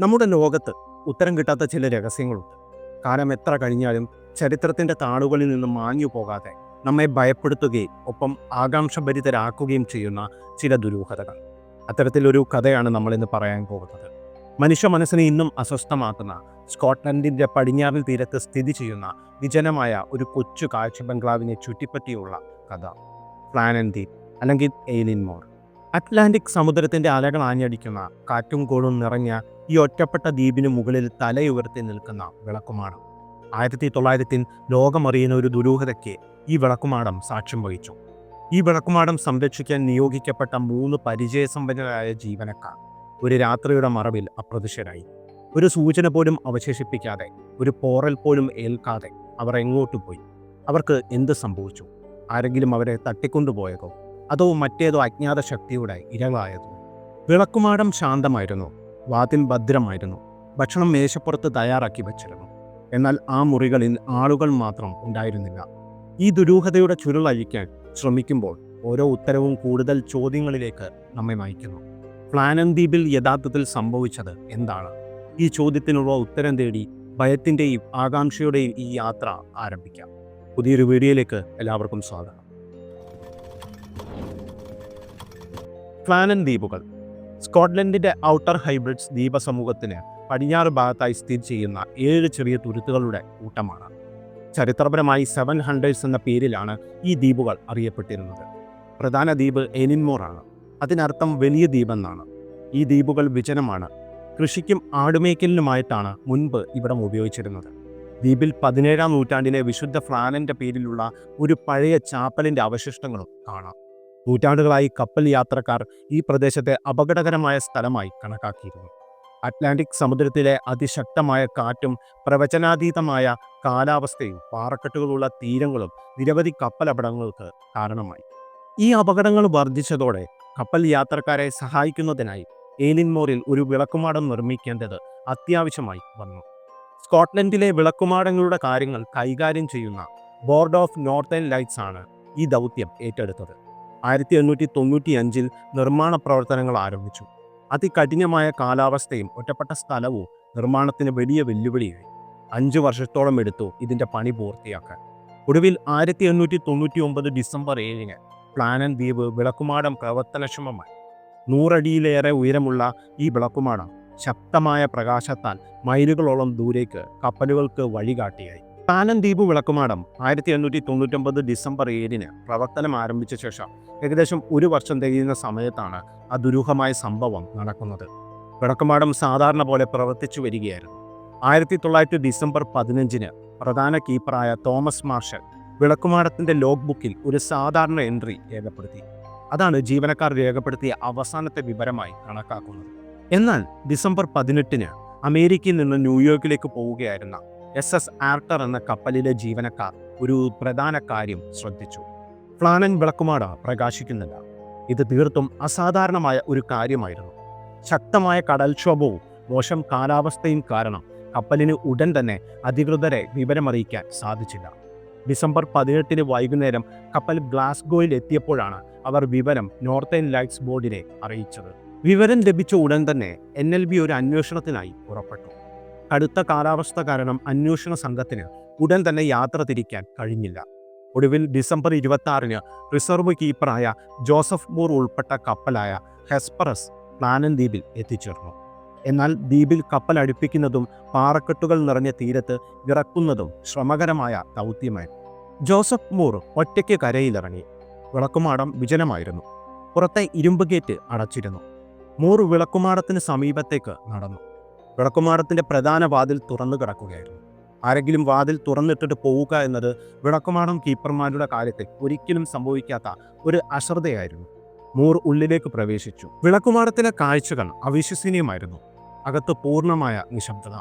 നമ്മുടെ ലോകത്ത് ഉത്തരം കിട്ടാത്ത ചില രഹസ്യങ്ങളുണ്ട്. കാലം എത്ര കഴിഞ്ഞാലും ചരിത്രത്തിൻ്റെ താളുകളിൽ നിന്ന് മാഞ്ഞു പോകാതെ നമ്മെ ഭയപ്പെടുത്തുകയും ഒപ്പം ആകാംക്ഷഭരിതരാക്കുകയും ചെയ്യുന്ന ചില ദുരൂഹതകൾ. അത്തരത്തിലൊരു കഥയാണ് നമ്മളിന്ന് പറയാൻ പോകുന്നത്. മനുഷ്യ മനസ്സിനെ ഇന്നും അസ്വസ്ഥമാക്കുന്ന സ്കോട്ട്ലൻഡിൻ്റെ പടിഞ്ഞാറൻ തീരത്ത് സ്ഥിതി ചെയ്യുന്ന വിജനമായ ഒരു കൊച്ചു കാഴ്ച ബംഗ്ലാവിനെ ചുറ്റിപ്പറ്റിയുള്ള കഥ. ഫ്ലാനൻ ദ്വീപ് അല്ലെങ്കിൽ എയ്ലിൻമോർ. അറ്റ്ലാന്റിക് സമുദ്രത്തിൻ്റെ അലകൾ ആഞ്ഞടിക്കുന്ന കാറ്റും കോളും നിറഞ്ഞ ഈ ഒറ്റപ്പെട്ട ദ്വീപിന് മുകളിൽ തലയുയർത്തി നിൽക്കുന്ന വിളക്കുമാടം. 1900 ലോകമറിയുന്ന ഒരു ദുരൂഹതയ്ക്ക് ഈ വിളക്കുമാടം സാക്ഷ്യം വഹിച്ചു. ഈ വിളക്കുമാടം സംരക്ഷിക്കാൻ നിയോഗിക്കപ്പെട്ട 3 പരിചയസമ്പന്നരായ ജീവനക്കാർ ഒരു രാത്രിയുടെ മറവിൽ അപ്രത്യക്ഷരായി. ഒരു സൂചന പോലും അവശേഷിപ്പിക്കാതെ, ഒരു പോറൽ പോലും ഏൽക്കാതെ അവർ എങ്ങോട്ട് പോയി? അവർക്ക് എന്ത് സംഭവിച്ചു? ആരെങ്കിലും അവരെ തട്ടിക്കൊണ്ടുപോയതോ, അതോ മറ്റേതോ അജ്ഞാത ശക്തിയുടെ ഇരകളായതോ? വിളക്കുമാടം ശാന്തമായിരുന്നു, വാതിൽ ഭദ്രമായിരുന്നു, ഭക്ഷണം മേശപ്പുറത്ത് തയ്യാറാക്കി വച്ചിരുന്നു. എന്നാൽ ആ മുറികളിൽ ആളുകൾ മാത്രം ഉണ്ടായിരുന്നില്ല. ഈ ദുരൂഹതയുടെ ചുരുളഴിക്കാൻ ശ്രമിക്കുമ്പോൾ ഓരോ ഉത്തരവും കൂടുതൽ ചോദ്യങ്ങളിലേക്ക് നമ്മെ നയിക്കുന്നു. ഫ്ലാനൻ ദ്വീപിൽ യഥാർത്ഥത്തിൽ സംഭവിച്ചത് എന്താണ്? ഈ ചോദ്യത്തിനുള്ള ഉത്തരം തേടി ഭയത്തിൻ്റെയും ആകാംക്ഷയുടെയും ഈ യാത്ര ആരംഭിക്കാം. പുതിയൊരു വീഡിയോയിലേക്ക് എല്ലാവർക്കും സ്വാഗതം. ഫ്ലാനൻ ദ്വീപുകൾ സ്കോട്ട്ലൻഡിൻ്റെ ഔട്ടർ ഹൈബ്രിഡ്സ് ദ്വീപസമൂഹത്തിന് പടിഞ്ഞാറ് ഭാഗത്തായി സ്ഥിതി ചെയ്യുന്ന 7 ചെറിയ തുരുത്തുകളുടെ കൂട്ടമാണ്. ചരിത്രപരമായി 7 ഹണ്ടേഴ്സ് എന്ന പേരിലാണ് ഈ ദ്വീപുകൾ അറിയപ്പെട്ടിരുന്നത്. പ്രധാന ദ്വീപ് എയ്ലിൻമോർ ആണ്. അതിനർത്ഥം വലിയ ദ്വീപെന്നാണ്. ഈ ദ്വീപുകൾ വിജനമാണ്. കൃഷിക്കും ആടുമേക്കലിനുമായിട്ടാണ് മുൻപ് ഇവിടം ഉപയോഗിച്ചിരുന്നത്. ദ്വീപിൽ 17-ാം നൂറ്റാണ്ടിലെ വിശുദ്ധ ഫ്ലാനൻ്റെ പേരിലുള്ള ഒരു പഴയ ചാപ്പലിൻ്റെ അവശിഷ്ടങ്ങളും കാണാം. നൂറ്റാണ്ടുകളായി കപ്പൽ യാത്രക്കാർ ഈ പ്രദേശത്തെ അപകടകരമായ സ്ഥലമായി കണക്കാക്കിയിരുന്നു. അറ്റ്ലാന്റിക് സമുദ്രത്തിലെ അതിശക്തമായ കാറ്റും പ്രവചനാതീതമായ കാലാവസ്ഥയും പാറക്കെട്ടുകളുള്ള തീരങ്ങളും നിരവധി കപ്പലപകടങ്ങൾക്ക് കാരണമായി. ഈ അപകടങ്ങൾ വർദ്ധിച്ചതോടെ കപ്പൽ യാത്രക്കാരെ സഹായിക്കുന്നതിനായി എയ്ലിൻമോറിൽ ഒരു വിളക്കുമാടം നിർമ്മിക്കേണ്ടത് അത്യാവശ്യമായി വന്നു. സ്കോട്ട്ലൻഡിലെ വിളക്കുമാടങ്ങളുടെ കാര്യങ്ങൾ കൈകാര്യം ചെയ്യുന്ന ബോർഡ് ഓഫ് നോർത്തേൺ ലൈറ്റ്സ് ആണ് ഈ ദൗത്യം ഏറ്റെടുത്തത്. 1895 നിർമ്മാണ പ്രവർത്തനങ്ങൾ ആരംഭിച്ചു. അതികഠിനമായ കാലാവസ്ഥയും ഒറ്റപ്പെട്ട സ്ഥലവും നിർമ്മാണത്തിന് വലിയ വെല്ലുവിളിയായി. 5 വർഷത്തോളം എടുത്തു ഇതിൻ്റെ പണി പൂർത്തിയാക്കാൻ. ഒടുവിൽ 1899 ഡിസംബർ 7-ന് ഫ്ലാനൻ ദ്വീപ് വിളക്കുമാടം പ്രവർത്തനക്ഷമമായി. 100 അടിയിലേറെ ഉയരമുള്ള ഈ വിളക്കുമാടം ശക്തമായ പ്രകാശത്താൽ മൈലുകളോളം ദൂരേക്ക് കപ്പലുകൾക്ക് വഴികാട്ടിയായി. ഫ്ലാനൻ ദ്വീപ് വിളക്കുമാടം 1899 ഡിസംബർ 7-ന് പ്രവർത്തനം ആരംഭിച്ച ശേഷം ഏകദേശം 1 വർഷം തികയുന്ന സമയത്താണ് ആ ദുരൂഹമായ സംഭവം നടക്കുന്നത്. വിളക്കുമാടം സാധാരണ പോലെ പ്രവർത്തിച്ചു വരികയായിരുന്നു. 1900 ഡിസംബർ 15-ന് പ്രധാന കീപ്പറായ തോമസ് മാർഷൽ വിളക്കുമാടത്തിൻ്റെ ലോഗ് ബുക്കിൽ ഒരു സാധാരണ എൻട്രി രേഖപ്പെടുത്തി. അതാണ് ജീവനക്കാർ രേഖപ്പെടുത്തിയ അവസാനത്തെ വിവരമായി കണക്കാക്കുന്നത്. എന്നാൽ ഡിസംബർ 18-ന് അമേരിക്കയിൽ നിന്ന് ന്യൂയോർക്കിലേക്ക് പോവുകയായിരുന്ന SS ആർട്ടർ എന്ന കപ്പലിലെ ജീവനക്കാർ ഒരു പ്രധാന കാര്യം ശ്രദ്ധിച്ചു. ഫ്ലാനൻ വിളക്കുമാട പ്രകാശിക്കുന്നില്ല. ഇത് തീർത്തും അസാധാരണമായ ഒരു കാര്യമായിരുന്നു. ശക്തമായ കടൽക്ഷോഭവും മോശം കാലാവസ്ഥയും കാരണം കപ്പലിന് ഉടൻ തന്നെ അധികൃതരെ വിവരമറിയിക്കാൻ സാധിച്ചില്ല. ഡിസംബർ 18-ന് വൈകുന്നേരം കപ്പൽ ഗ്ലാസ്ഗോയിൽ എത്തിയപ്പോഴാണ് അവർ വിവരം നോർത്തേൺ ലൈറ്റ്സ് ബോർഡിനെ അറിയിച്ചത്. വിവരം ലഭിച്ച ഉടൻ തന്നെ NLB ഒരു അന്വേഷണത്തിനായി പുറപ്പെട്ടു. കടുത്ത കാലാവസ്ഥ കാരണം അന്വേഷണ സംഘത്തിന് ഉടൻ തന്നെ യാത്ര തിരിക്കാൻ കഴിഞ്ഞില്ല. ഒടുവിൽ ഡിസംബർ 26-ന് റിസർവ് കീപ്പറായ ജോസഫ് മൂർ ഉൾപ്പെട്ട കപ്പലായ ഹെസ്പറസ് ഫ്ലാനൻ ദ്വീപിൽ എത്തിച്ചേർന്നു. എന്നാൽ ദ്വീപിൽ കപ്പൽ അടുപ്പിക്കുന്നതും പാറക്കെട്ടുകൾ നിറഞ്ഞ തീരത്ത് ഇറക്കുന്നതും ശ്രമകരമായ ദൗത്യമായിരുന്നു. ജോസഫ് മൂർ ഒറ്റയ്ക്ക് കരയിലിറങ്ങി. വിളക്കുമാടം വിജനമായിരുന്നു. പുറത്തെ ഇരുമ്പ് ഗേറ്റ് അടച്ചിരുന്നു. മൂർ വിളക്കുമാടത്തിന് സമീപത്തേക്ക് നടന്നു. വിളക്കുമാടത്തിൻ്റെ പ്രധാന വാതിൽ തുറന്നു കിടക്കുകയായിരുന്നു. ആരെങ്കിലും വാതിൽ തുറന്നിട്ടിട്ട് പോവുക എന്നത് വിളക്കുമാടം കീപ്പർമാരുടെ കാര്യത്തിൽ ഒരിക്കലും സംഭവിക്കാത്ത ഒരു അശ്രദ്ധയായിരുന്നു. മൂർ ഉള്ളിലേക്ക് പ്രവേശിച്ചു. വിളക്കുമാടത്തിലെ കാഴ്ചകൾ അവിശ്വസനീയമായിരുന്നു. അകത്ത് പൂർണ്ണമായ നിശബ്ദത.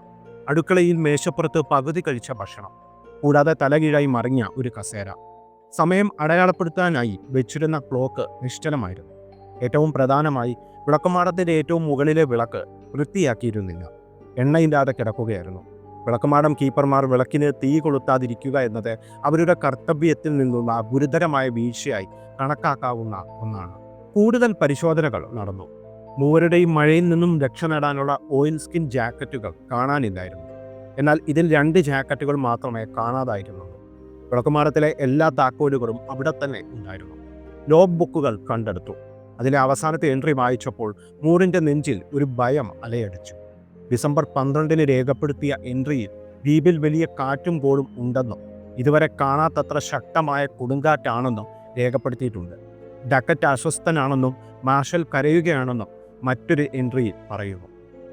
അടുക്കളയിൽ മേശപ്പുറത്ത് പകുതി കഴിച്ച ഭക്ഷണം, കൂടാതെ തലകീഴായി മറിഞ്ഞ ഒരു കസേര. സമയം അടയാളപ്പെടുത്താനായി വെച്ചിരുന്ന ക്ലോക്ക് നിശ്ചലമായിരുന്നു. ഏറ്റവും പ്രധാനമായി വിളക്കുമാടത്തിൻ്റെ ഏറ്റവും മുകളിലെ വിളക്ക് വൃത്തിയാക്കിയിരുന്നില്ല. എണ്ണയില്ലാതെ കിടക്കുകയായിരുന്നു. വിളക്കുമാടം കീപ്പർമാർ വിളക്കിന് തീ കൊളുത്താതിരിക്കുക എന്നത് അവരുടെ കർത്തവ്യത്തിൽ നിന്നുള്ള ഗുരുതരമായ വീഴ്ചയായി കണക്കാക്കാവുന്ന ഒന്നാണ്. കൂടുതൽ പരിശോധനകൾ നടന്നു. മൂവരുടെയും മഴയിൽ നിന്നും രക്ഷ നേടാനുള്ള ഓയിൽ സ്കിൻ ജാക്കറ്റുകൾ കാണാനില്ലായിരുന്നു. എന്നാൽ ഇതിൽ 2 ജാക്കറ്റുകൾ മാത്രമേ കാണാതായിരുന്നുള്ളൂ. വിളക്കുമാടത്തിലെ എല്ലാ താക്കോലുകളും അവിടെ തന്നെ ഉണ്ടായിരുന്നു. ലോഗ് ബുക്കുകൾ കണ്ടെടുത്തു. അതിലെ അവസാനത്തെ എൻട്രി വായിച്ചപ്പോൾ മൂറിൻ്റെ നെഞ്ചിൽ ഒരു ഭയം അലയടിച്ചു. ഡിസംബർ 12 രേഖപ്പെടുത്തിയ എൻട്രിയിൽ ദ്വീപിൽ വലിയ കാറ്റും കോളും ഉണ്ടെന്നും ഇതുവരെ കാണാത്തത്ര ശക്തമായ കൊടുങ്കാറ്റാണെന്നും രേഖപ്പെടുത്തിയിട്ടുണ്ട്. ഡക്കറ്റ് അസ്വസ്ഥനാണെന്നും മാർഷൽ കരയുകയാണെന്നും മറ്റൊരു എൻട്രിയിൽ പറയുന്നു.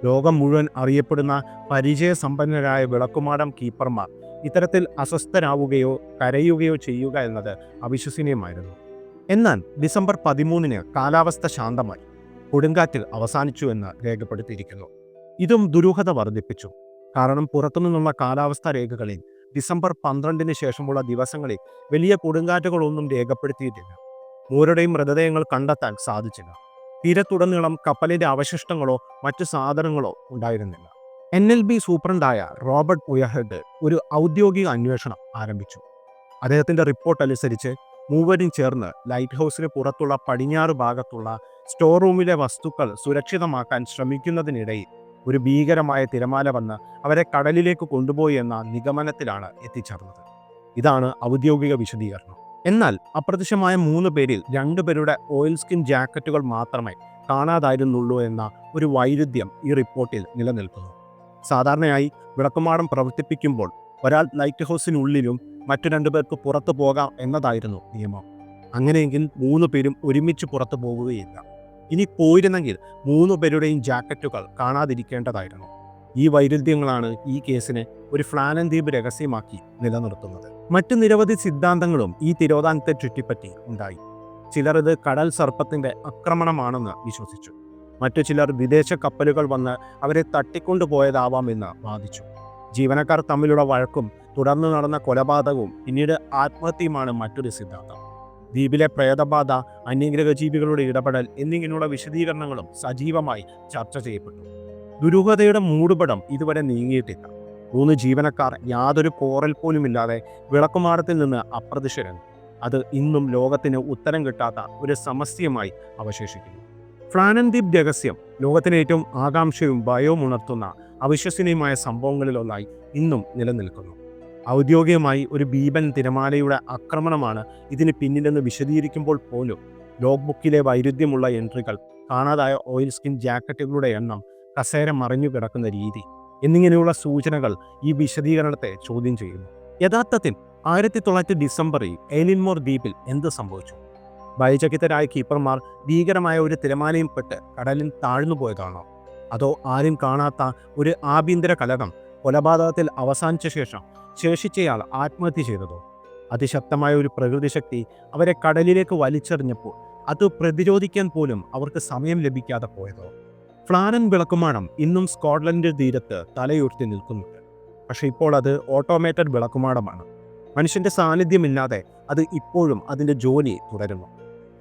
ലോകം മുഴുവൻ അറിയപ്പെടുന്ന പരിചയസമ്പന്നരായ വിളക്കുമാടം കീപ്പർമാർ ഇത്തരത്തിൽ അസ്വസ്ഥരാവുകയോ കരയുകയോ ചെയ്യുക എന്നത് അവിശ്വസനീയമായിരുന്നു. എന്നാൽ ഡിസംബർ 13 കാലാവസ്ഥ ശാന്തമായി. കൊടുങ്കാറ്റ് അവസാനിച്ചു എന്ന് രേഖപ്പെടുത്തിയിരിക്കുന്നു. ഇതും ദുരൂഹത വർദ്ധിപ്പിച്ചു. കാരണം പുറത്തുനിന്നുള്ള കാലാവസ്ഥാ രേഖകളിൽ ഡിസംബർ 12 ശേഷമുള്ള ദിവസങ്ങളിൽ വലിയ കൊടുങ്കാറ്റുകളൊന്നും രേഖപ്പെടുത്തിയിട്ടില്ല. മൂവരുടെയും മൃതദേഹങ്ങൾ കണ്ടെത്താൻ സാധിച്ചില്ല. തീരത്തുടനീളം കപ്പലിന്റെ അവശിഷ്ടങ്ങളോ മറ്റു സാധനങ്ങളോ ഉണ്ടായിരുന്നില്ല. NLB സൂപ്രണ്ടായ റോബർട്ട് ഉയഹെഡ് ഒരു ഔദ്യോഗിക അന്വേഷണം ആരംഭിച്ചു. അദ്ദേഹത്തിന്റെ റിപ്പോർട്ട് അനുസരിച്ച് മൂവരും ചേർന്ന് ലൈറ്റ് ഹൗസിന് പുറത്തുള്ള പടിഞ്ഞാറ് ഭാഗത്തുള്ള സ്റ്റോർ റൂമിലെ വസ്തുക്കൾ സുരക്ഷിതമാക്കാൻ ശ്രമിക്കുന്നതിനിടയിൽ ഒരു ഭീകരമായ തിരമാല വന്ന് അവരെ കടലിലേക്ക് കൊണ്ടുപോയി എന്ന നിഗമനത്തിലാണ് എത്തിച്ചേർന്നത്. ഇതാണ് ഔദ്യോഗിക വിശദീകരണം. എന്നാൽ അപ്രത്യക്ഷമായ 3 പേരിൽ 2 പേരുടെ ഓയിൽ സ്കിൻ ജാക്കറ്റുകൾ മാത്രമേ കാണാതായിരുന്നുള്ളൂ എന്ന ഒരു വൈരുദ്ധ്യം ഈ റിപ്പോർട്ടിൽ നിലനിൽക്കുന്നു. സാധാരണയായി വിളക്കുമാടം പ്രവർത്തിപ്പിക്കുമ്പോൾ ഒരാൾ ലൈറ്റ് ഹൗസിനുള്ളിലും മറ്റു 2 പേർക്ക് പുറത്തു പോകാം എന്നതായിരുന്നു നിയമം. അങ്ങനെയെങ്കിൽ 3 പേരും ഒരുമിച്ച് പുറത്തു പോകുകയില്ല. ഇനി പോയിരുന്നെങ്കിൽ 3 പേരുടെയും ജാക്കറ്റുകൾ കാണാതിരിക്കേണ്ടതായിരുന്നു. ഈ വൈരുദ്ധ്യങ്ങളാണ് ഈ കേസിനെ ഒരു ഫ്ലാനൻ ദ്വീപ് രഹസ്യമാക്കി നിലനിർത്തുന്നത്. മറ്റു നിരവധി സിദ്ധാന്തങ്ങളും ഈ തിരോധാനത്തെ ചുറ്റിപ്പറ്റി ഉണ്ടായി. ചിലർ ഇത് കടൽ സർപ്പത്തിന്റെ ആക്രമണമാണെന്ന് വിശ്വസിച്ചു. മറ്റു ചിലർ വിദേശ കപ്പലുകൾ വന്ന് അവരെ തട്ടിക്കൊണ്ടുപോയതാവാമെന്ന് വാദിച്ചു. ജീവനക്കാർ തമ്മിലുള്ള വഴക്കും തുടർന്ന് നടന്ന കൊലപാതകവും പിന്നീട് ആത്മഹത്യയുമാണ് മറ്റൊരു സിദ്ധാന്തം. ദ്വീപിലെ പ്രേതബാധ, അന്യഗ്രഹജീവികളുടെ ഇടപെടൽ എന്നിങ്ങനെയുള്ള വിശദീകരണങ്ങളും സജീവമായി ചർച്ച ചെയ്യപ്പെട്ടു. ദുരൂഹതയുടെ മൂടുപടം ഇതുവരെ നീങ്ങിയിട്ടില്ല. 3 ജീവനക്കാർ യാതൊരു പോറൽ പോലുമില്ലാതെ വിളക്കുമാടത്തിൽ നിന്ന് അപ്രത്യക്ഷരാണ്. അത് ഇന്നും ലോകത്തിന് ഉത്തരം കിട്ടാത്ത ഒരു സമസ്യമായി അവശേഷിക്കുന്നു. ഫ്ലാനൻ ദ്വീപ് രഹസ്യം ലോകത്തിന് ഏറ്റവും ആകാംക്ഷയും ഭയവും ഉണർത്തുന്ന അവിശ്വസനീയമായ സംഭവങ്ങളിലൊന്നായി ഇന്നും നിലനിൽക്കുന്നു. ഔദ്യോഗികമായി ഒരു ഭീമൻ തിരമാലയുടെ ആക്രമണമാണ് ഇതിന് പിന്നിലെന്ന് വിശദീകരിക്കുമ്പോൾ പോലും ലോഗ് ബുക്കിലെ വൈരുദ്ധ്യമുള്ള എൻട്രികൾ, കാണാതായ ഓയിൽ സ്കിൻ ജാക്കറ്റുകളുടെ എണ്ണം, കസേര മറിഞ്ഞു കിടക്കുന്ന രീതി എന്നിങ്ങനെയുള്ള സൂചനകൾ ഈ വിശദീകരണത്തെ ചോദ്യം ചെയ്യുന്നു. യഥാർത്ഥത്തിൽ 1900 ഡിസംബറിൽ എലിൻമോർ ദ്വീപിൽ എന്ത് സംഭവിച്ചു? ഭയചകിതരായ കീപ്പർമാർ ഭീകരമായ ഒരു തിരമാലയും പെട്ട് കടലിൽ താഴ്ന്നുപോയതാണോ? അതോ ആരും കാണാത്ത ഒരു ആഭ്യന്തര കലകം കൊലപാതകത്തിൽ അവസാനിച്ച ശേഷം ശേഷിച്ചയാൾ ആത്മഹത്യ ചെയ്തതോ? അതിശക്തമായ ഒരു പ്രകൃതി ശക്തി അവരെ കടലിലേക്ക് വലിച്ചെറിഞ്ഞപ്പോൾ അത് പ്രതിരോധിക്കാൻ പോലും അവർക്ക് സമയം ലഭിക്കാതെ പോയതോ? ഫ്ലാനൻ വിളക്കുമാടം ഇന്നും സ്കോട്ട്ലൻഡ് തീരത്ത് തലയുയർത്തി നിൽക്കുന്നുണ്ട്. പക്ഷേ ഇപ്പോൾ അത് ഓട്ടോമേറ്റഡ് വിളക്കുമാടമാണ്. മനുഷ്യന്റെ സാന്നിധ്യമില്ലാതെ അത് ഇപ്പോഴും അതിൻ്റെ ജോലി തുടരുന്നു.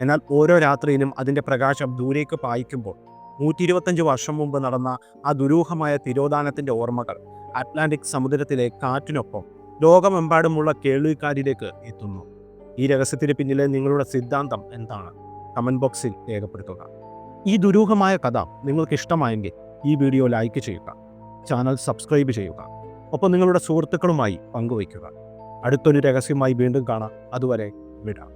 എന്നാൽ ഓരോ രാത്രിയിലും അതിൻ്റെ പ്രകാശം ദൂരേക്ക് പായിക്കുമ്പോൾ 125 വർഷം മുമ്പ് നടന്ന ആ ദുരൂഹമായ തിരോധാനത്തിൻ്റെ ഓർമ്മകൾ അറ്റ്ലാന്റിക് സമുദ്രത്തിലെ കാറ്റിനൊപ്പം ലോകമെമ്പാടുമുള്ള കേൾവിക്കാരിലേക്ക് എത്തുന്നു. ഈ രഹസ്യത്തിന് പിന്നിലെ നിങ്ങളുടെ സിദ്ധാന്തം എന്താണ്? കമൻറ്റ് ബോക്സിൽ രേഖപ്പെടുത്തുക. ഈ ദുരൂഹമായ കഥ നിങ്ങൾക്ക് ഇഷ്ടമായെങ്കിൽ ഈ വീഡിയോ ലൈക്ക് ചെയ്യുക, ചാനൽ സബ്സ്ക്രൈബ് ചെയ്യുക, ഒപ്പം നിങ്ങളുടെ സുഹൃത്തുക്കളുമായി പങ്കുവയ്ക്കുക. അടുത്തൊരു രഹസ്യമായി വീണ്ടും കാണാം. അതുവരെ വിടാം.